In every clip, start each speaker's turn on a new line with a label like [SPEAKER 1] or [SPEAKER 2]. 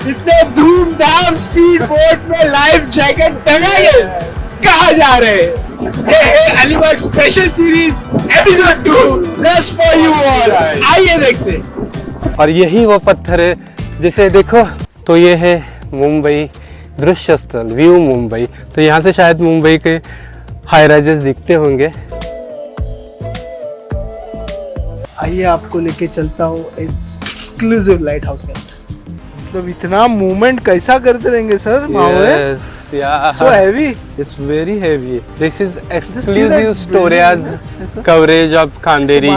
[SPEAKER 1] इतने धूमधाम speed boat में लाइफ जैकेट टंगाए कहाँ जा रहे हैं? ये है Alibag special series episode 2 just for you all. आइए देखते हैं।
[SPEAKER 2] और यही वो पत्थर है जिसे देखो तो ये है मुंबई दृश्य स्थल व्यू मुंबई। तो यहाँ से शायद मुंबई के हाई राइजेस दिखते होंगे।
[SPEAKER 1] आइए आपको लेके चलता हूँ इस एक्सक्लूसिव लाइट हाउस के अंदर। मतलब इतना मूवमेंट कैसा करते रहेंगे sir?
[SPEAKER 2] Yes, yeah.
[SPEAKER 1] So heavy.
[SPEAKER 2] It's very heavy. This is exclusive storage coverage of Khanderi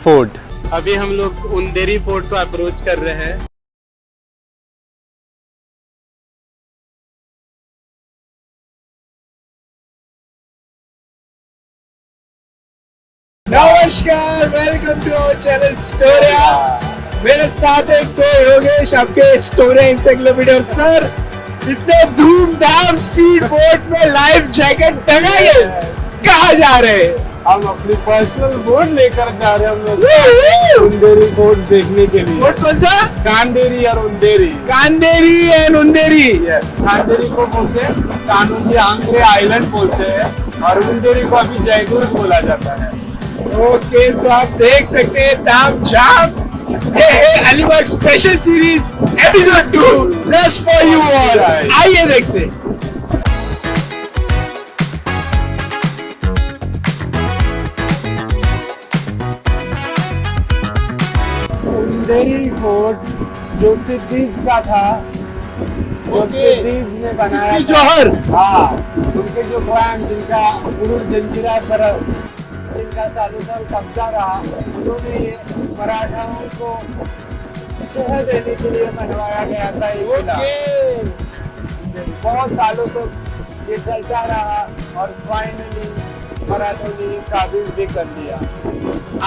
[SPEAKER 2] fort. अभी हम लोग उंदेरी फोर्ट को अप्रोच कर रहे हैं।
[SPEAKER 1] नमस्कार, वेलकम टू आवर चैनल स्टोरिया। मेरे साथ एक तो योगेश, आपके स्टोरिया इंसाइक्लोपीडिया। सर इतने धूमधाम स्पीड बोट में लाइफ जैकेट टंगाए कहाँ जा रहे हैं?
[SPEAKER 2] हम अपनी पर्सनल बोट लेकर जा रहे हैं हम लोग उंदेरी फोर्ट देखने के लिए।
[SPEAKER 1] बोट कौन सा?
[SPEAKER 2] कांदेरी और उंदेरी।
[SPEAKER 1] कांदेरी एंड उंदेरी।
[SPEAKER 2] कांदेरी को बोलते हैं कानूनी आंग्रे आइलैंड बोलते हैं और उंदेरी को अभी जयपुर बोला जाता है।
[SPEAKER 1] ओके, सो आप देख सकते हैं ताम झाम। ये है Alibag special series episode 2 just for you all. आइए देखते हैं।
[SPEAKER 2] उंदेरी फोर्ट जो सिद्दीक का था, वो सिद्दीक ने बनाया था।
[SPEAKER 1] जौहर।
[SPEAKER 2] हाँ, उनके जो क्लान जिनका उर्दू जंजीरा पर जिनका सालों साल कब्जा रहा, उन्होंने ये मराठाओं को शहर देने के लिए बनवाया गया था ये किला। बहुत सालों तक ये चलता रहा और फाइनली मराठों ने काबिज भी कर लिया।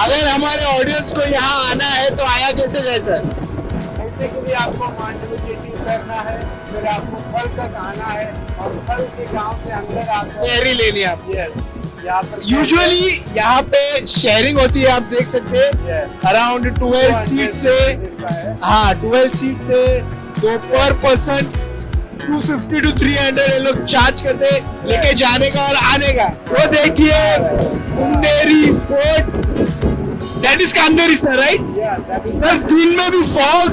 [SPEAKER 1] अगर हमारे ऑडियंस को यहाँ आना है तो आया कैसे जाए सर?
[SPEAKER 2] ऐसे के लिए आपको मांडवी टिकट करना है, फिर आपको फल तक आना है और फल के गांव से अंदर आकर
[SPEAKER 1] शेयरी लेनी है आप।
[SPEAKER 2] यहाँ पर
[SPEAKER 1] यूजुअली यहाँ पे शेयरिंग होती है, आप देख सकते हैं अराउंड 12 सीट से। हाँ, 12 सीट से तो पर पर्सन 250 to 300 ये लोग चार्ज करते लेके जाने का और आने का। वो देखिए Underi fort, that is Kanderi sir, right? Sir दिन में भी fog,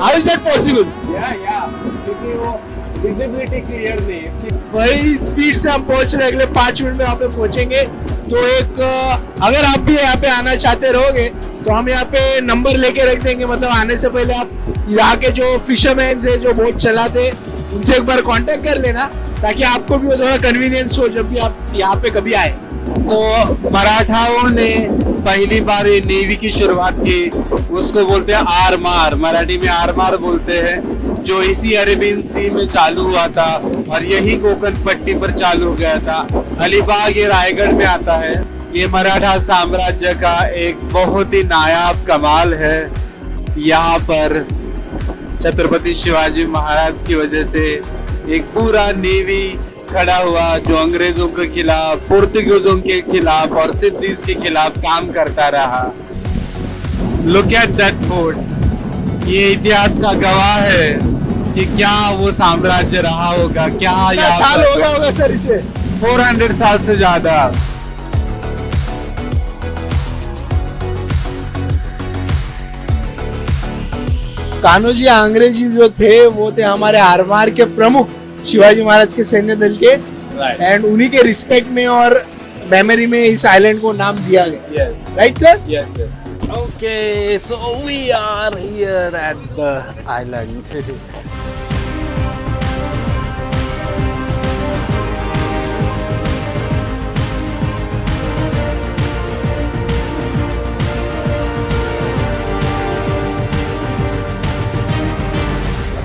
[SPEAKER 1] how is that possible?
[SPEAKER 2] क्योंकि वो विजिबिलिटी क्लियर नहीं है।
[SPEAKER 1] बड़ी स्पीड से हम पहुंच रहे हैं, अगले 5 मिनट में वहाँ पे पहुंचेंगे। तो एक अगर आप भी यहाँ पे आना चाहते रहोगे तो हम यहाँ पे नंबर लेके रख देंगे। मतलब आने से पहले आप यहाँ के जो फिशरमैन है जो बोट चलाते उनसे एक बार कांटेक्ट कर लेना, ताकि आपको भी थोड़ा कन्वीनियंस हो जब भी आप यहाँ पे कभी आए।
[SPEAKER 2] तो मराठाओं ने पहली बार ये नेवी की शुरुआत की, उसको बोलते हैं आरमार, मराठी में आरमार बोलते हैं, जो इसी अरेबियन सी में चालू हुआ था और यही कोकण पट्टी पर चालू हो गया था। अलीबाग ये रायगढ़ में आता है। ये मराठा साम्राज्य का एक बहुत ही नायाब कमाल है। यहाँ पर छत्रपति शिवाजी महाराज की वजह से एक पूरा नेवी खड़ा हुआ जो अंग्रेजों के खिलाफ, पुर्तगालियों के खिलाफ और सिद्दीक के खिलाफ काम करता रहा। Look at that fort. ये इतिहास का गवाह है कि क्या वो साम्राज्य रहा होगा, क्या
[SPEAKER 1] साल हो गया होगा सर इसे?
[SPEAKER 2] 400 साल से ज्यादा।
[SPEAKER 1] कान्होजी अंग्रेजी जो थे वो थे हमारे आरमार के प्रमुख, शिवाजी महाराज के सैन्य दल के। एंड उन्हीं के रिस्पेक्ट में और मेमोरी में इस आइलैंड को नाम दिया गया। Right sir?
[SPEAKER 2] Yes yes. Okay, so we are here at the island.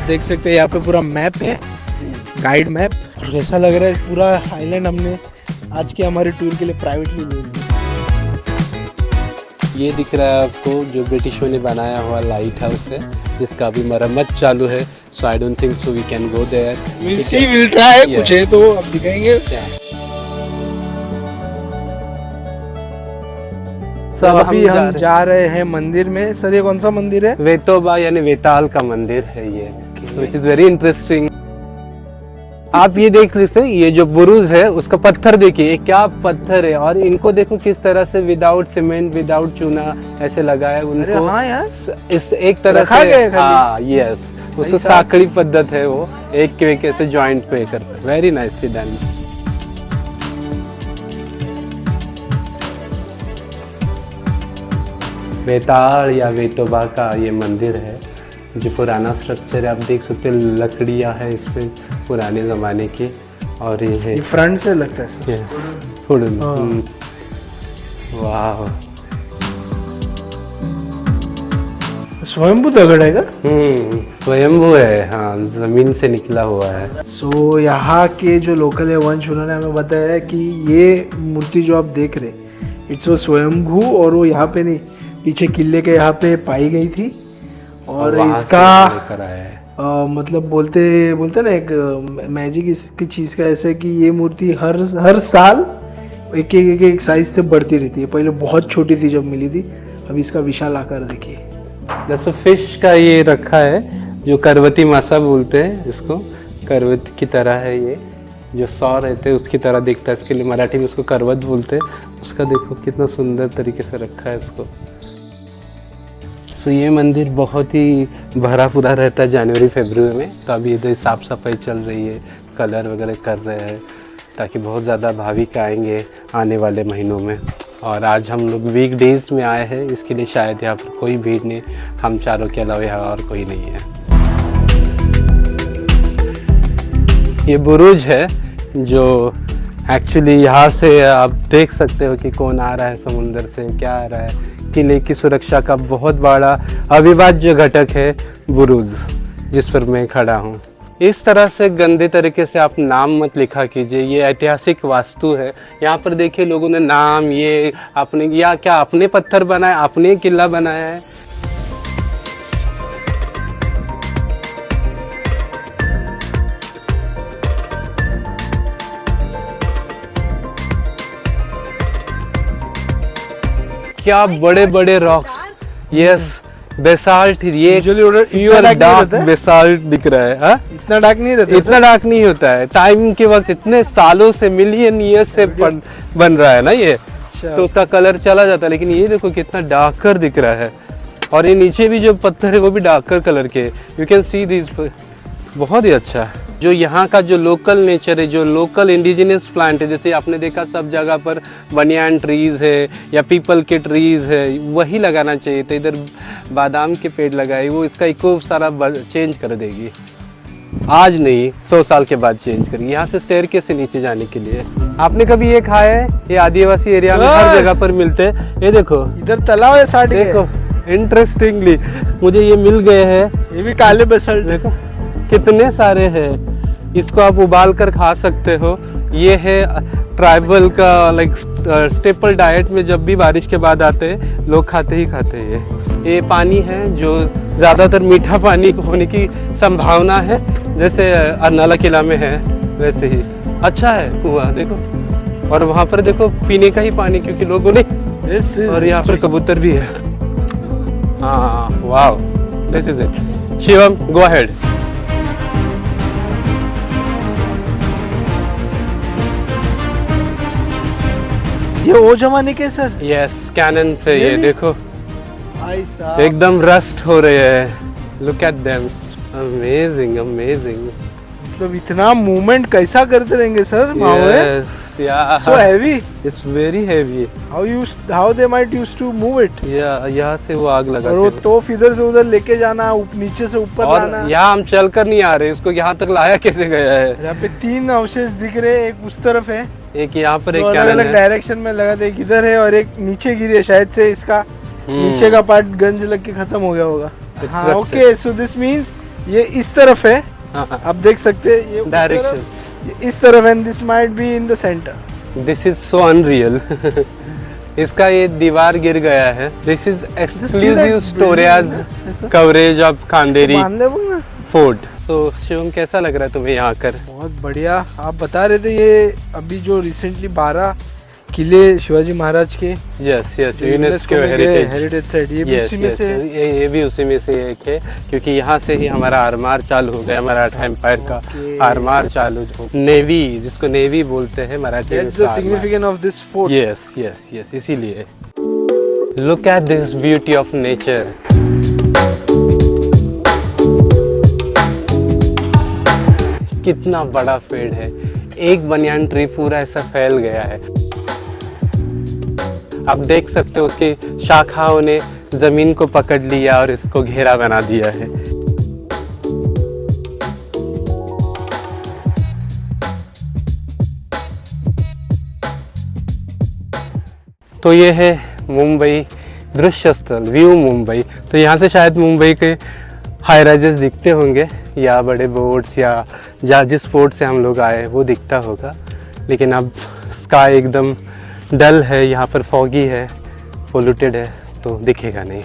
[SPEAKER 1] देख सकते हैं यहाँ पे पूरा मैप है, गाइड मैप। ऐसा लग रहा है पूरा आइलैंड हमने आज के हमारे टूर के लिए प्राइवेटली ले लिया।
[SPEAKER 2] ये दिख रहा है आपको जो ब्रिटिशों ने बनाया हुआ लाइट हाउस है, जिसका अभी मरम्मत चालू है। So I don't think so we can go there.
[SPEAKER 1] Will see, will try. कुछ है तो अब दिखाएंगे।
[SPEAKER 2] सब
[SPEAKER 1] अभी हम जा रहे हैं मंदिर में। सर ये कौन सा मंदिर है?
[SPEAKER 2] वेतोबा यानी वेताल का मंदिर है ये। So it is very interesting. आप ये देख लीजिए, ये जो बुरुज है उसका पत्थर देखिए, क्या पत्थर है, और इनको देखो किस तरह से विदाउट सीमेंट विदाउट चूना ऐसे लगा है उनको।
[SPEAKER 3] हाँ यार,
[SPEAKER 2] इस एक तरह
[SPEAKER 3] रखा गया
[SPEAKER 2] से
[SPEAKER 3] है खाली।
[SPEAKER 2] हाँ यस, उसको साकड़ी पद्धत है, वो एक के एक ऐसे जॉइंट पे करता है। Very nicely done. बेताल या वेतोबा का ये मंदिर है, जो पुराना स्ट्रक्चर है। आप देख सकते हैं लकड़ियाँ है इस पे पुराने ज़माने की, और ये है
[SPEAKER 3] फ्रंट से लगता है सर।
[SPEAKER 2] Yes wooden. वाह,
[SPEAKER 3] स्वयंभू दगड़ है क्या?
[SPEAKER 2] स्वयंभू है, हाँ जमीन से निकला हुआ है।
[SPEAKER 3] सो यहाँ के जो लोकल है वंश, उन्होंने हमें बताया कि ये मूर्ति जो आप देख रहे, इट्स वो स्वयंभू, और वो यहाँ पे नहीं, पीछे किले के यहाँ पे पाई गई थी। और इसका मतलब बोलते ना एक मैजिक इसकी चीज़ का ऐसा है कि ये मूर्ति हर साल एक साइज से बढ़ती रहती है। पहले बहुत छोटी थी जब मिली थी, अभी इसका विशाल आकार देखिए।
[SPEAKER 2] जैसे फिश का ये रखा है, जो करवती मासा बोलते हैं इसको, करवत की तरह है ये, जो सौ रहते हैं उसकी तरह दिखता है, इसके लिए मराठी में उसको करवत बोलते हैं। उसका देखो कितना सुंदर तरीके से रखा है इसको। सो ये मंदिर बहुत ही भरा पूरा रहता है जनवरी फरवरी में, तो अभी इधर साफ सफाई चल रही है, कलर वगैरह कर रहे हैं, ताकि बहुत ज़्यादा भाविक आएंगे आने वाले महीनों में। और आज हम लोग वीक डेज में आए हैं, इसके लिए शायद यहाँ पर कोई भीड़ नहीं, हम चारों के अलावा यहाँ और कोई नहीं है। ये बुरुज है जो एक्चुअली यहाँ से आप देख सकते हो कि कौन आ रहा है समुंदर से, क्या आ रहा है। किले की सुरक्षा का बहुत बड़ा अविभाज्य घटक है बुरुज, जिस पर मैं खड़ा हूँ। इस तरह से गंदे तरीके से आप नाम मत लिखा कीजिए, ये ऐतिहासिक वास्तु है। यहाँ पर देखिए लोगों ने नाम ये अपने, या क्या अपने पत्थर बनाए, अपने किला बनाया है। क्या बड़े बड़े रॉक्स, यस बेसाल्ट, ये प्योर डार्क बेसाल्ट दिख रहा है। हाँ,
[SPEAKER 3] इतना डार्क नहीं रहता,
[SPEAKER 2] इतना डार्क नहीं होता है। टाइम के वक्त इतने सालों से, मिलियन ईयर से बन रहा है ना ये, तो उसका कलर चला जाता है। लेकिन ये देखो कितना डार्कर दिख रहा है, और ये नीचे भी जो पत्थर है वो भी डार्कर कलर के, यू कैन सी दिस। बहुत ही अच्छा है। जो यहाँ का जो लोकल नेचर है, जो लोकल इंडिजिनियस प्लांट है, जैसे आपने देखा सब जगह पर बनियान ट्रीज है या पीपल के ट्रीज है, वही लगाना चाहिए। तो इधर बादाम के पेड़ लगाए, वो इसका इको सारा चेंज कर देगी। आज नहीं, 100 साल के बाद चेंज करेगी। यहाँ से स्टेयरकेस से नीचे जाने के लिए। आपने कभी ये खाया है? ये आदिवासी एरिया में हर जगह पर मिलते हैं। ये देखो
[SPEAKER 3] इधर तालाब है साइड,
[SPEAKER 2] देखो इंटरेस्टिंगली मुझे ये मिल गए हैं।
[SPEAKER 3] ये भी काले बेसाल्ट,
[SPEAKER 2] देखो कितने सारे हैं। इसको आप उबाल कर खा सकते हो। ये है ट्राइबल का लाइक स्टेपल डाइट में, जब भी बारिश के बाद आते हैं लोग खाते ही खाते हैं। ये पानी है जो ज़्यादातर मीठा पानी होने की संभावना है, जैसे अर्नाला किला में है वैसे ही। अच्छा है कुआं देखो, और वहाँ पर देखो पीने का ही पानी, क्योंकि लोगों ने, और यहाँ पर कबूतर भी है। हाँ wow, this is it. Shivam go ahead.
[SPEAKER 3] ये वो जमाने के सर?
[SPEAKER 2] यस, कैनन से ये देखो
[SPEAKER 3] भाई साहब
[SPEAKER 2] एकदम रस्ट हो रहे हैं। Look at them, amazing amazing.
[SPEAKER 3] मतलब इतना मूवमेंट कैसा करते रहेंगे sir?
[SPEAKER 2] Yes, yeah.
[SPEAKER 3] So heavy.
[SPEAKER 2] It's very heavy.
[SPEAKER 3] How they might used to move it.
[SPEAKER 2] यहाँ से वो आग लगाते
[SPEAKER 3] और वो तोफ इधर से उधर लेके जाना, नीचे से ऊपर लाना।
[SPEAKER 2] यहाँ हम चल कर नहीं आ रहे, उसको यहाँ तक लाया कैसे गया है?
[SPEAKER 3] यहाँ पे 3 अवशेष दिख रहे हैं, एक उस तरफ है,
[SPEAKER 2] एक यहाँ पर, एक
[SPEAKER 3] अलग अलग डायरेक्शन में लगा, एक इधर है और एक नीचे गिरी है। शायद से इसका नीचे का पार्ट गंज लग के खत्म हो गया होगा। हाँ, ओके, सो दिस मीन्स ये इस तरफ है, आप देख सकते हैं ये
[SPEAKER 2] डायरेक्शंस,
[SPEAKER 3] इस तरफ, and this might be in the centre.
[SPEAKER 2] This is so unreal. इसका ये दीवार गिर गया है। This is exclusive storage coverage of Khanderi fort. So Shivam कैसा लग रहा है तुम्हें यहाँ आकर?
[SPEAKER 3] बहुत बढ़िया। आप बता रहे थे ये अभी जो रिसेंटली 12 किले शिवाजी महाराज के
[SPEAKER 2] यस यस,
[SPEAKER 3] यूनेस्को
[SPEAKER 2] यूनेस्को
[SPEAKER 3] में
[SPEAKER 2] हेरिटेज।
[SPEAKER 3] हेरिटेज साइट, ये भी
[SPEAKER 2] यस
[SPEAKER 3] उसी में
[SPEAKER 2] यस,
[SPEAKER 3] से
[SPEAKER 2] ये भी उसी में से एक है, क्योंकि यहाँ से ही हमारा आरमार चालू हो गया, मराठा एम्पायर का आरमार चालू हो। नेवी, जिसको नेवी बोलते हैं मराठी में।
[SPEAKER 3] That's the significance of this fort.
[SPEAKER 2] Yes yes yes, इसीलिए। Look at this beauty of nature. कितना बड़ा पेड़ है, एक बनियान ट्री पूरा ऐसा फैल गया है। आप देख सकते हो उसकी शाखाओं ने जमीन को पकड़ लिया और इसको घेरा बना दिया है। तो ये है मुंबई दृश्य स्थल, व्यू मुंबई। तो यहाँ से शायद मुंबई के हाई राइजेस दिखते होंगे, या बड़े बोर्ड्स, या जिस पोर्ट से हम लोग आए वो दिखता होगा। लेकिन अब स्काई एकदम डल है, यहाँ पर फॉगी है, पोल्यूटेड है, तो दिखेगा नहीं।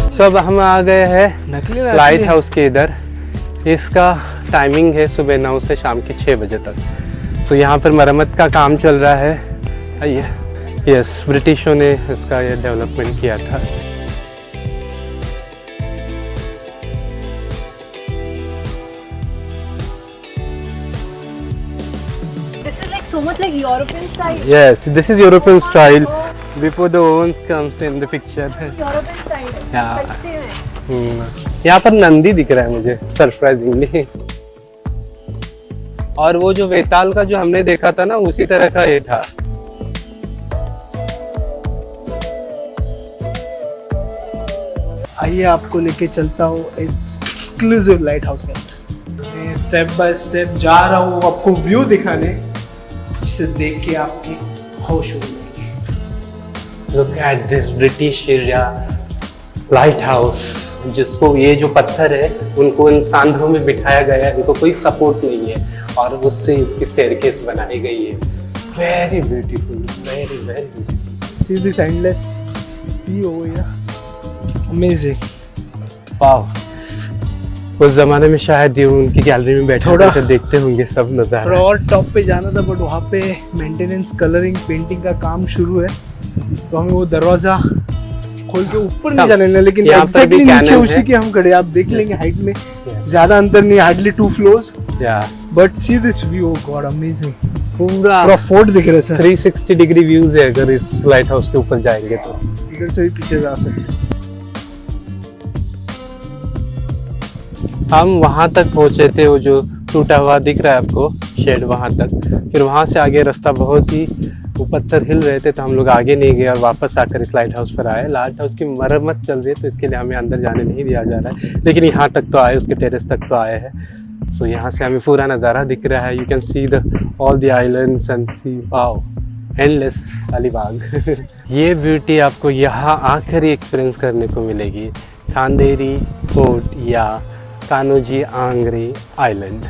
[SPEAKER 2] सब हम आ गए हैं लाइट हाउस के इधर। इसका टाइमिंग है सुबह 9 से शाम के 6 बजे तक। तो यहाँ पर मरम्मत का काम चल रहा है। आइए। यस, ब्रिटिशों ने इसका ये डेवलपमेंट किया था।
[SPEAKER 4] This is like so much like European style.
[SPEAKER 2] Yes, this is European style. Before the ovens comes in the picture.
[SPEAKER 4] European style.
[SPEAKER 2] Yeah.
[SPEAKER 4] सच्ची में।
[SPEAKER 2] यहाँ पर नंदी दिख रहा है मुझे सरप्राइजिंगली। और वो जो वेताल का जो हमने देखा था ना, उसी तरह का ये था।
[SPEAKER 3] आइए आपको लेके चलता हूँ इस एक्सक्लूसिव लाइट हाउस के अंदर। मैं स्टेप बाय स्टेप जा रहा हूँ आपको व्यू दिखाने, जिसे देख के आपके होश उड़ जाएंगे।
[SPEAKER 2] Look at this British era lighthouse, जिसको ये जो पत्थर है उनको इन सांधों में बिठाया गया है, इनको कोई सपोर्ट नहीं है, और उससे इसकी स्टेयरकेस बनाई गई है। Very beautiful, very very beautiful.
[SPEAKER 3] See this endless sea over here. Amazing.
[SPEAKER 2] वाव। उस जमाने में शायद ये उनकी गैलरी में बैठे
[SPEAKER 3] थोड़ा-
[SPEAKER 2] बैठे देखते होंगे सब
[SPEAKER 3] थोड़ा
[SPEAKER 2] नजारा।
[SPEAKER 3] और टॉप पे जाना था, बट वहाँ पे मेंटेनेंस, कलरिंग, पेंटिंग का काम शुरू है, तो हमें वो दरवाजा खोल के ऊपर नहीं जाने देना। लेकिन
[SPEAKER 2] यहाँ पर भी
[SPEAKER 3] एग्जैक्टली नीचे
[SPEAKER 2] कैनन
[SPEAKER 3] उसी
[SPEAKER 2] है।
[SPEAKER 3] के हम खड़े, आप देख लेंगे हाइट में
[SPEAKER 2] Yes.
[SPEAKER 3] ज्यादा अंतर नहीं, हार्डली 2 floors,
[SPEAKER 2] या
[SPEAKER 3] but see this view, God amazing.
[SPEAKER 2] पूरा
[SPEAKER 3] पूरा फोर्ट दिख रहा है सर।
[SPEAKER 2] 360 डिग्री व्यूज है अगर इस लाइट हाउस के ऊपर जाएंगे तो।
[SPEAKER 3] इधर से भी पीछे जा सकते हैं।
[SPEAKER 2] हम वहां तक पहुंचे थे, वो जो टूटा हुआ दिख रहा है आपको शेड, वहां तक। फिर वहां से आगे रास्ता बहुत ही, वो पत्थर हिल रहे थे, तो हम लोग आगे नहीं गए और वापस आकर इस लाइट हाउस पर आए। लाइट हाउस की मरम्मत चल रही है, तो इसके लिए हमें अंदर जाने नहीं दिया जा रहा है, लेकिन यहाँ तक तो आए, उसके टेरेस तक तो आए हैं। सो यहाँ से हमें पूरा नज़ारा दिख रहा है। You can see the all the islands and sea, wow, endless Alibag. ये ब्यूटी आपको यहाँ आकर ही एक्सपीरियंस करने को मिलेगी, खांदेरी फोर्ट या कान्होजी आंग्रे आइलैंड।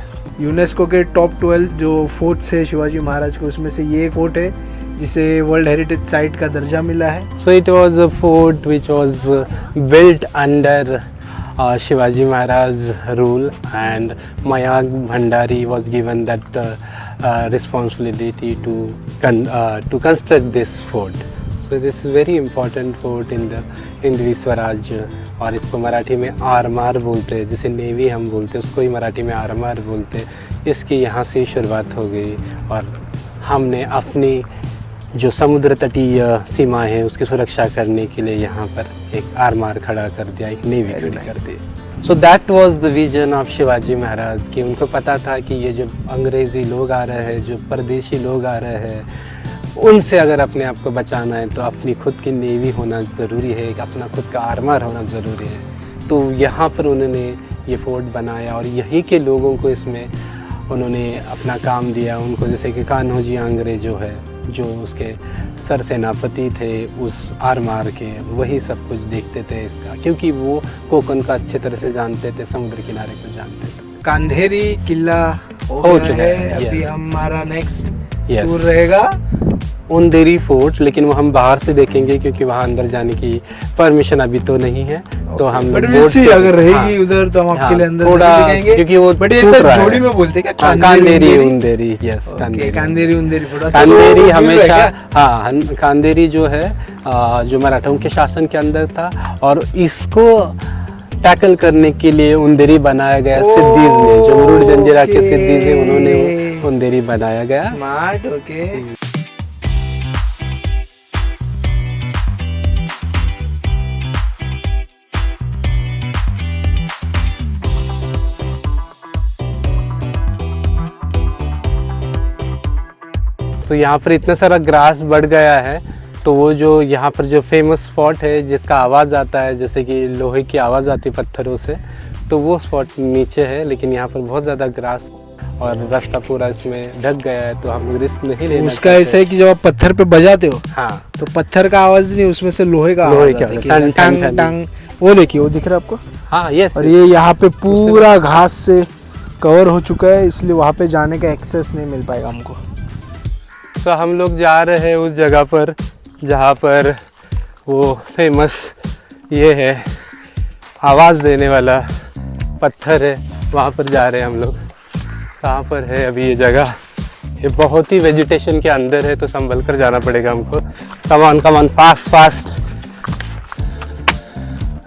[SPEAKER 3] यूनेस्को के टॉप 12 जो फोर्ट्स है शिवाजी महाराज के, उसमें से ये एक फोर्ट है जिसे वर्ल्ड हेरिटेज साइट का दर्जा मिला है।
[SPEAKER 2] So it was a fort which was built under Shivaji Maharaj's rule, and Mayank Bhandari was given that responsibility to construct this fort. So this is very important fort in the Hindvi Swaraj, और इसको मराठी में आरमार बोलते हैं, जिसे navy हम बोलते हैं उसको ही मराठी में आरमार बोलते हैं। इसकी यहाँ से ही शुरुआत हो गई, और हमने अपनी जो समुद्र तटीय सीमा है उसकी सुरक्षा करने के लिए यहाँ पर एक आरमार खड़ा कर दिया, एक नेवी खड़ी कर दी। So that was the vision of Shivaji Maharaj, कि उनको पता था कि ये जो अंग्रेज़ी लोग आ रहे हैं, जो परदेशी लोग आ रहे हैं, उनसे अगर अपने आप को बचाना है तो अपनी खुद की नेवी होना ज़रूरी है, अपना खुद का आर्मर होना ज़रूरी है। तो यहाँ पर उन्होंने ये फोर्ट बनाया, और यहीं के लोगों को इसमें उन्होंने अपना काम दिया। उनको जैसे कि कान्होजी आंग्रे जो है, जो उसके सर सेनापति थे उस आरमार के, वही सब कुछ देखते थे इसका, क्योंकि वो कोकण का अच्छे तरह से जानते थे, समुद्र किनारे को जानते थे।
[SPEAKER 3] कांधेरी किला
[SPEAKER 2] हो
[SPEAKER 3] हो
[SPEAKER 2] चुका
[SPEAKER 3] चुका
[SPEAKER 2] है,
[SPEAKER 3] है। अभी
[SPEAKER 2] yes.
[SPEAKER 3] हमारा नेक्स्ट
[SPEAKER 2] Yes.
[SPEAKER 3] टूर रहेगा
[SPEAKER 2] उंदेरी फोर्ट, लेकिन वो हम बाहर से देखेंगे क्योंकि वहाँ अंदर जाने की परमिशन अभी तो नहीं है। तो हम
[SPEAKER 3] बट
[SPEAKER 2] बोट से-
[SPEAKER 3] अगर रहेगी
[SPEAKER 2] हाँ,
[SPEAKER 3] उधर तो हम आपके लिए अंदर
[SPEAKER 2] थोड़ा
[SPEAKER 3] दिखाएंगे,
[SPEAKER 2] क्योंकि वो
[SPEAKER 3] बट ये
[SPEAKER 2] टूट
[SPEAKER 3] सब
[SPEAKER 2] रहा है।
[SPEAKER 3] जोड़ी में बोलते हैं क्या?
[SPEAKER 2] हाँ, कांदेरी उंदेरी, यस
[SPEAKER 3] कांदेरी उंदेरी फोर्ट।
[SPEAKER 2] कांदेरी हमेशा, हाँ कांदेरी जो है जो मराठों के शासन के अंदर था, और इसको टैकल करने के लिए उंदेरी बनाया गया सिद्दीज ने, जो मुरुड जंजीरा के सिद्दीज है, उन्होंने वो उंदेरी बनाया गया।
[SPEAKER 3] Smart, okay.
[SPEAKER 2] तो यहाँ पर इतना सारा ग्रास बढ़ गया है, तो वो जो यहाँ पर जो फेमस स्पॉट है जिसका आवाज़ आता है, जैसे कि लोहे की आवाज़ आती है पत्थरों से, तो वो स्पॉट नीचे है। लेकिन यहाँ पर बहुत ज़्यादा ग्रास और रास्ता पूरा इसमें ढक गया है, तो हम लोग रिस्क नहीं लेना
[SPEAKER 3] उसका
[SPEAKER 2] चाहते।
[SPEAKER 3] ऐसा है कि जब आप पत्थर पे बजाते हो
[SPEAKER 2] हाँ,
[SPEAKER 3] तो पत्थर का आवाज नहीं, उसमें से लोहे का
[SPEAKER 2] लोहे
[SPEAKER 3] आवाज
[SPEAKER 2] का
[SPEAKER 3] आता है कि
[SPEAKER 2] टंग, टंग,
[SPEAKER 3] टंग
[SPEAKER 2] टंग।
[SPEAKER 3] टंग। वो देखिए, वो दिख रहा है आपको?
[SPEAKER 2] हाँ यस।
[SPEAKER 3] और ये यहाँ पे पूरा घास से कवर हो चुका है, इसलिए वहाँ पे जाने का एक्सेस नहीं मिल पाएगा हमको।
[SPEAKER 2] तो हम लोग जा रहे हैं उस जगह पर जहाँ पर वो फेमस ये है आवाज़ देने वाला पत्थर है, वहाँ पर जा रहे हैं हम लोग। कहाँ पर है अभी ये जगह? ये बहुत ही वेजिटेशन के अंदर है, तो संभल कर जाना पड़ेगा हमको। Come on fast fast.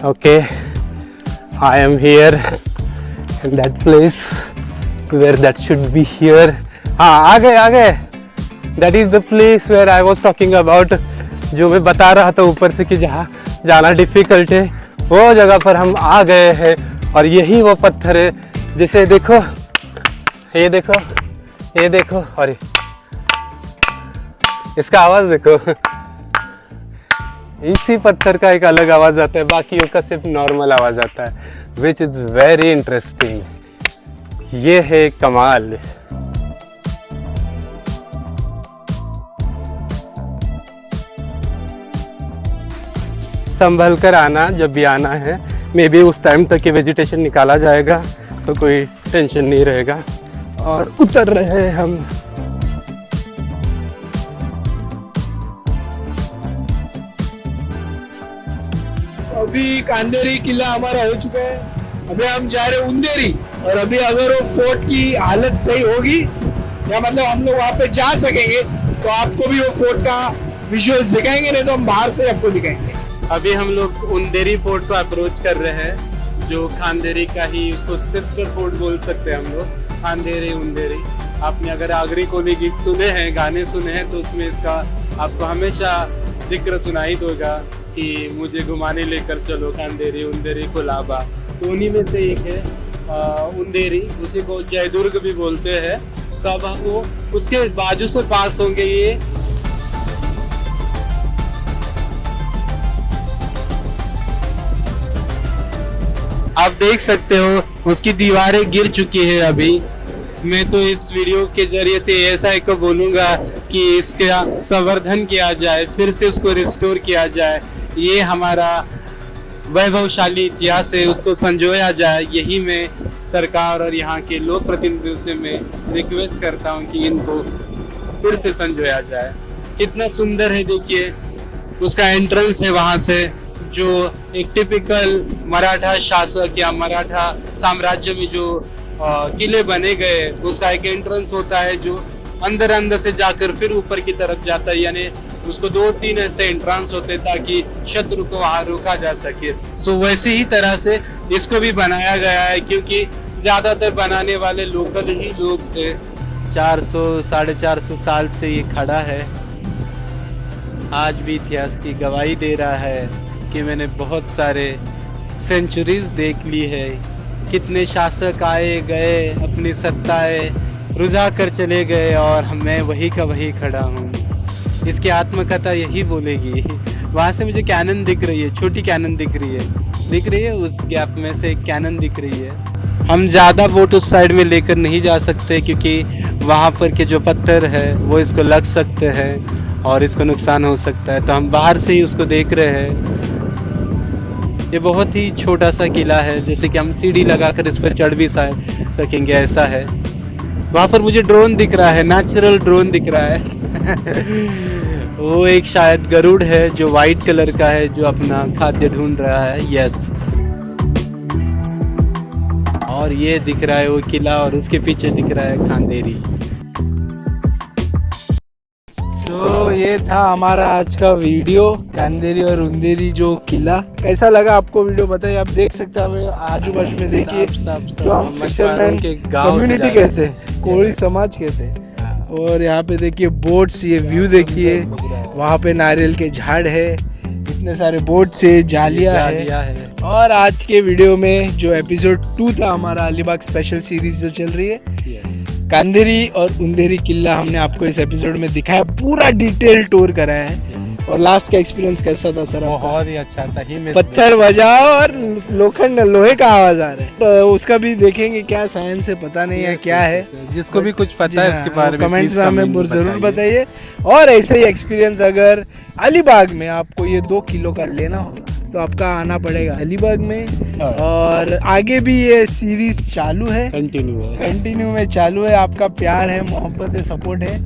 [SPEAKER 2] Okay, I am here in that place where that should be here. हाँ, आ गए। That is the place where I was talking about, जो मैं बता रहा था ऊपर से कि जहाँ जाना डिफ़िकल्ट है, वो जगह पर हम आ गए हैं। और यही वो पत्थर है जिसे देखो, ये देखो, और इसका आवाज़ देखो। इसी पत्थर का एक अलग आवाज़ आता है, बाकियों का सिर्फ नॉर्मल आवाज़ आता है, विच इज़ वेरी इंटरेस्टिंग। ये है कमाल। संभल कर आना जब भी आना है, मे बी उस टाइम तक ये वेजिटेशन निकाला जाएगा, तो कोई टेंशन नहीं रहेगा। और उतर रहे हैं हम।
[SPEAKER 1] अभी कांदेरी किला हमारा हो चुका है, अभी हम जा रहे हैं उंदेरी। और अभी अगर वो फोर्ट की हालत सही होगी, या मतलब हम लोग वहाँ पे जा सकेंगे, तो आपको भी वो फोर्ट का विजुअल्स दिखाएंगे, नहीं तो हम बाहर से आपको दिखाएंगे।
[SPEAKER 2] अभी हम लोग उंदेरी फोर्ट को अप्रोच कर रहे हैं, जो खांदेरी का ही, उसको सिस्टर फोर्ट बोल सकते हैं हम लोग, खांदेरी उंदेरी। आपने अगर आगरी कोली गीत सुने हैं, गाने सुने हैं, तो उसमें इसका आपको हमेशा जिक्र सुनाई देगा कि मुझे घुमाने लेकर चलो खांदेरी उंदेरी कोलाबा। तो उन्हीं में से एक है उंदेरी, उसी को जयदुर्ग भी बोलते हैं। तो अब हम वो उसके बाजू से पास होंगे। ये आप देख सकते हो उसकी दीवारें गिर चुकी है अभी। मैं तो इस वीडियो के जरिए से ऐसा एक बोलूँगा कि इसका संवर्धन किया जाए, फिर से उसको रिस्टोर किया जाए। ये हमारा वैभवशाली इतिहास है, उसको संजोया जाए। यही मैं सरकार और यहाँ के लोक प्रतिनिधियों से मैं रिक्वेस्ट करता हूँ कि इनको फिर से संजोया जाए। कितना सुंदर है, देखिए उसका एंट्रेंस है वहाँ से, जो एक टिपिकल मराठा शासक या मराठा साम्राज्य में जो किले बने गए, उसका एक एंट्रेंस होता है जो अंदर से जाकर फिर ऊपर की तरफ जाता है। यानी उसको 2-3 ऐसे एंट्रेंस होते हैं ताकि शत्रु को वहां रोका जा सके। सो वैसे ही तरह से इसको भी बनाया गया है, क्योंकि ज्यादातर बनाने वाले लोकल ही लोग थे। 400-450 साल से ये खड़ा है, आज भी इतिहास की गवाही दे रहा है कि मैंने बहुत सारे सेंचुरीज देख ली है। कितने शासक आए गए, अपनी सत्ताएं रुझा कर चले गए, और मैं वही का वही खड़ा हूँ। इसकी आत्मकथा यही बोलेगी। वहाँ से मुझे कैनन दिख रही है, छोटी कैनन दिख रही है, उस गैप में से एक कैनन दिख रही है। हम ज़्यादा बोट उस साइड में लेकर नहीं जा सकते, क्योंकि वहाँ पर के जो पत्थर है वो इसको लग सकते हैं और इसको नुकसान हो सकता है। तो हम बाहर से ही उसको देख रहे हैं। ये बहुत ही छोटा सा किला है, जैसे कि हम सीढ़ी लगाकर इस पर चढ़ भी सकेंगे, ऐसा है। वहाँ पर मुझे ड्रोन दिख रहा है, नेचुरल ड्रोन दिख रहा है। वो एक शायद गरुड़ है जो वाइट कलर का है, जो अपना खाद्य ढूंढ रहा है। यस। और ये दिख रहा है वो किला, और उसके पीछे दिख रहा है खांदेरी।
[SPEAKER 3] तो ये था हमारा आज का वीडियो, खांदेरी और उंदेरी जो किला। कैसा लगा आपको वीडियो बताइए। आप देख सकते हैं हमें आजू बाजू में देखिए जो हम फिशरमैन कम्युनिटी कहते हैं, कोली समाज कहते हैं। और यहाँ पे देखिए बोट्स, ये व्यू देखिए, वहाँ पे नारियल के झाड़ है, इतने सारे बोट से जालियाँ है। और आज के वीडियो में जो एपिसोड 2 था हमारा अलीबाग स्पेशल सीरीज जो चल रही है, खांदेरी और उंदेरी किला हमने आपको इस एपिसोड में दिखाया, पूरा डिटेल टूर कराया है। और लास्ट का एक्सपीरियंस कैसा था सर?
[SPEAKER 2] बहुत ही अच्छा था।
[SPEAKER 3] पत्थर बजाओ और लोहे का आवाज आ रहा है, तो उसका भी देखेंगे क्या साइंस है, पता नहीं है क्या है।
[SPEAKER 2] जिसको भी कुछ पता है उसके बारे में
[SPEAKER 3] कमेंट्स में हमें जरूर बताइए। और ऐसे ही एक्सपीरियंस अगर अलीबाग में आपको ये 2 किलो का लेना होगा तो आपका आना पड़ेगा अलीबाग में। और आगे भी ये सीरीज चालू है, कंटिन्यू में चालू है। आपका प्यार है, मोहब्बत है, सपोर्ट है,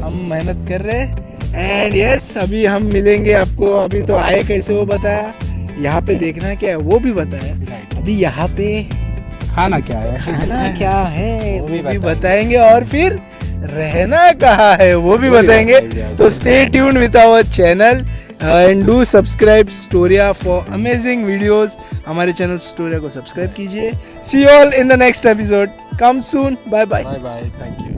[SPEAKER 3] हम मेहनत कर रहे हैं। एंड यस, अभी हम मिलेंगे आपको। अभी तो आए कैसे वो बताया, यहाँ पे देखना क्या है वो भी बताया। अभी यहाँ पे
[SPEAKER 2] खाना क्या है,
[SPEAKER 3] खाना क्या है वो भी बताएंगे, और फिर रहना कहाँ है वो भी बताएंगे। तो stay tune with our channel and do subscribe Storia for amazing videos. हमारे चैनल स्टोरिया को सब्सक्राइब कीजिए। See you all in the next episode, come soon, bye bye.
[SPEAKER 2] Bye bye, thank you.